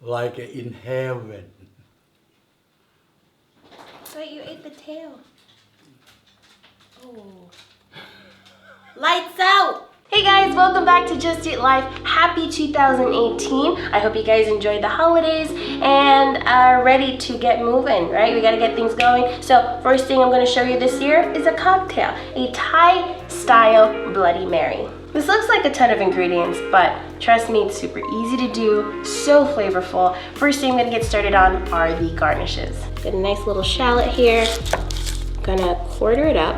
like in heaven. Wait, you ate the tail. Oh. Lights out! Hey guys, welcome back to Just Eat Life. Happy 2018. I hope you guys enjoyed the holidays and are ready to get moving, right? We gotta get things going. So first thing I'm gonna show you this year is a cocktail, a Thai style Bloody Mary. This looks like a ton of ingredients, but trust me, it's super easy to do, so flavorful. First thing I'm gonna get started on are the garnishes. Got a nice little shallot here. Gonna quarter it up.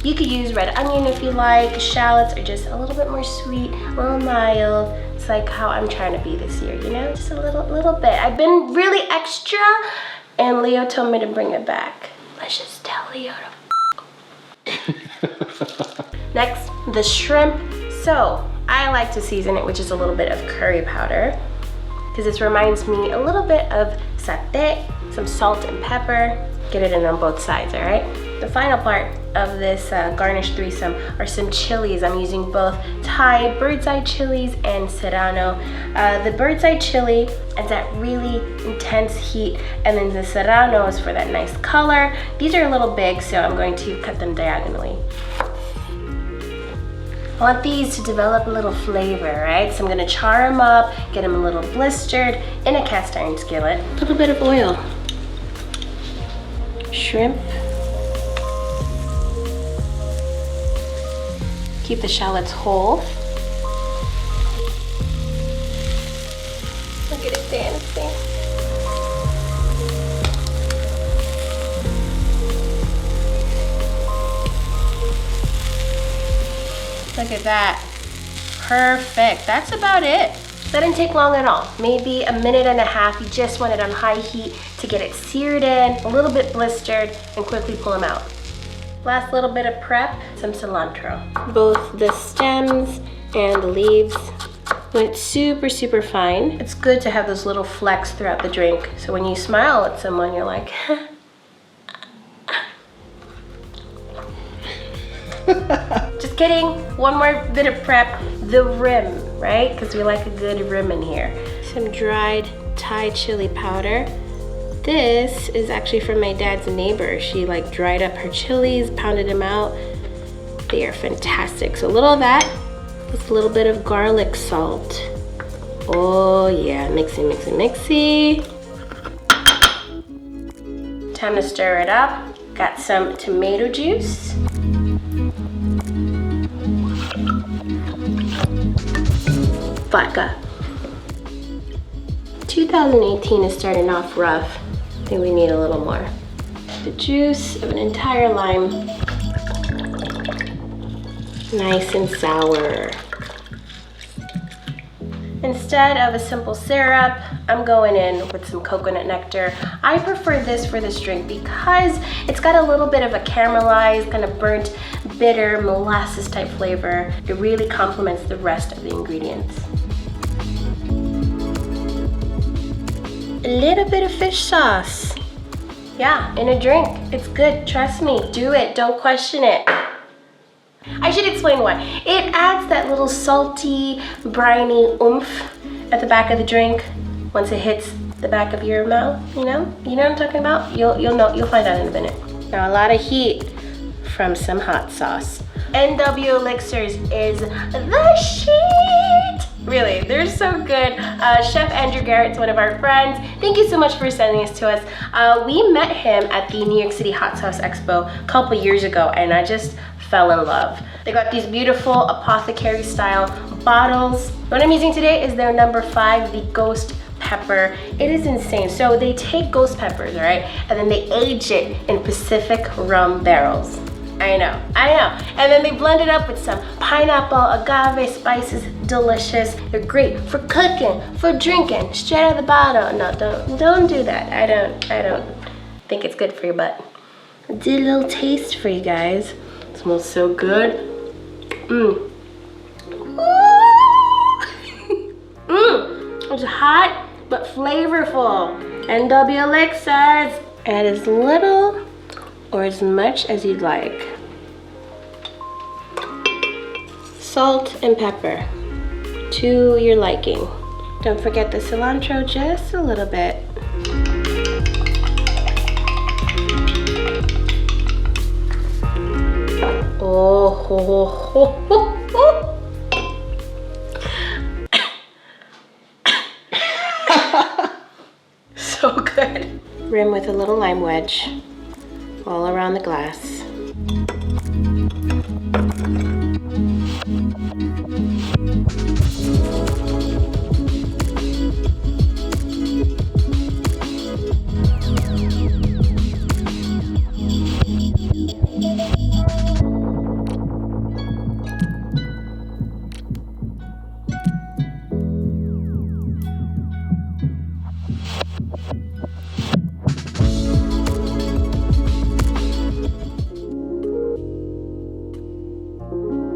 You could use red onion if you like. Shallots are just a little bit more sweet, a little mild. It's like how I'm trying to be this year, you know? Just a little bit. I've been really extra, and Leo told me to bring it back. Let's just tell Leo to Next, the shrimp. So, I like to season it with just a little bit of curry powder, because this reminds me a little bit of satay, some salt and pepper. Get it in on both sides, all right? The final part of this garnish threesome are some chilies. I'm using both Thai bird's eye chilies and serrano. The bird's eye chili adds that really intense heat, and then the serrano is for that nice color. These are a little big, so I'm going to cut them diagonally. I want these to develop a little flavor, right? So I'm gonna char them up, get them a little blistered in a cast iron skillet. A little bit of oil. Shrimp. Keep the shallots whole. Look at it dancing. Look at that. Perfect. That's about it. That didn't take long at all. Maybe a minute and a half. You just want it on high heat to get it seared in, a little bit blistered, and quickly pull them out. Last little bit of prep, some cilantro. Both the stems and the leaves went super, super fine. It's good to have those little flecks throughout the drink, so when you smile at someone, you're like, Just kidding, one more bit of prep, the rim, right? Because we like a good rim in here. Some dried Thai chili powder. This is actually from my dad's neighbor. She like dried up her chilies, pounded them out. They are fantastic. So a little of that with a little bit of garlic salt. Oh yeah, mixy, mixy, mixy. Time to stir it up. Got some tomato juice. Vodka. 2018 is starting off rough. I think we need a little more. The juice of an entire lime. Nice and sour. Instead of a simple syrup, I'm going in with some coconut nectar. I prefer this for this drink because it's got a little bit of a caramelized, kind of burnt, bitter, molasses type flavor. It really complements the rest of the ingredients. A little bit of fish sauce. Yeah, in a drink. It's good, trust me. Do it, don't question it. I should explain why. It adds that little salty, briny oomph at the back of the drink once it hits the back of your mouth, you know? You know what I'm talking about? You'll find out in a minute. Now a lot of heat from some hot sauce. NW Elixirs is the shit! Really, they're so good. Chef Andrew Garrett's one of our friends. Thank you so much for sending this to us. We met him at the New York City Hot Sauce Expo a couple years ago, and I just fell in love. They got these beautiful apothecary style bottles. What I'm using today is their number 5, the Ghost Pepper. It is insane. So they take ghost peppers, all right, and then they age it in Pacific rum barrels. I know. And then they blend it up with some pineapple, agave spices, delicious. They're great for cooking, for drinking, straight out of the bottle. No, don't do that. I don't think it's good for your butt. Do a little taste for you guys. It smells so good. It's hot but flavorful. NW Elixirs. Add as little or as much as you'd like. Salt and pepper. to your liking. Don't forget the cilantro just a little bit. Oh, ho, ho, ho, ho. So good. Rim with a little lime wedge all around the glass.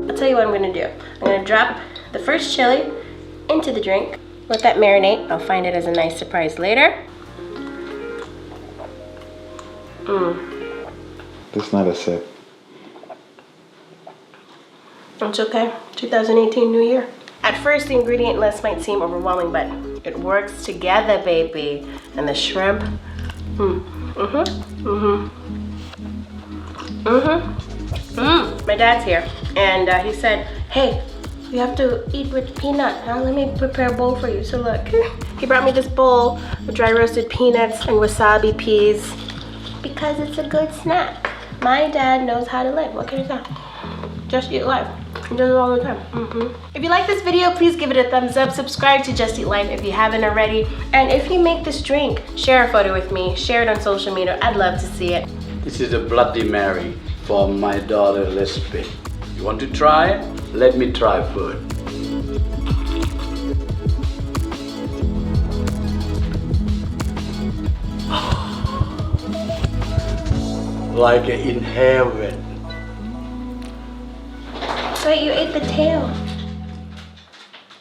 I'll tell you what I'm gonna do. I'm gonna drop the first chili into the drink. Let that marinate. I'll find it as a nice surprise later. That's not a sip. It's okay. 2018 New Year. At first, the ingredient list might seem overwhelming, but it works together, baby. And the shrimp. My dad's here, and he said, "Hey, you have to eat with peanut. Now let me prepare a bowl for you." So look, he brought me this bowl with dry roasted peanuts and wasabi peas because it's a good snack. My dad knows how to live. What can I say? Just Eat Life. He does it all the time. If you like this video, please give it a thumbs up. Subscribe to Just Eat Life if you haven't already. And if you make this drink, share a photo with me. Share it on social media. I'd love to see it. This is a Bloody Mary for my daughter Lisbeth. You want to try? Let me try first. Like in heaven. So you ate the tail.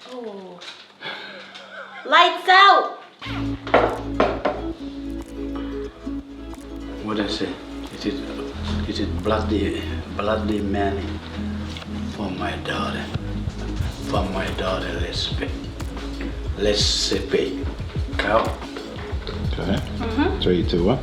Oh. Lights out! What I say? It is bloody Mary for my daughter Lisbeth. Lisbeth. Cow. Go ahead. 3, 2, 1.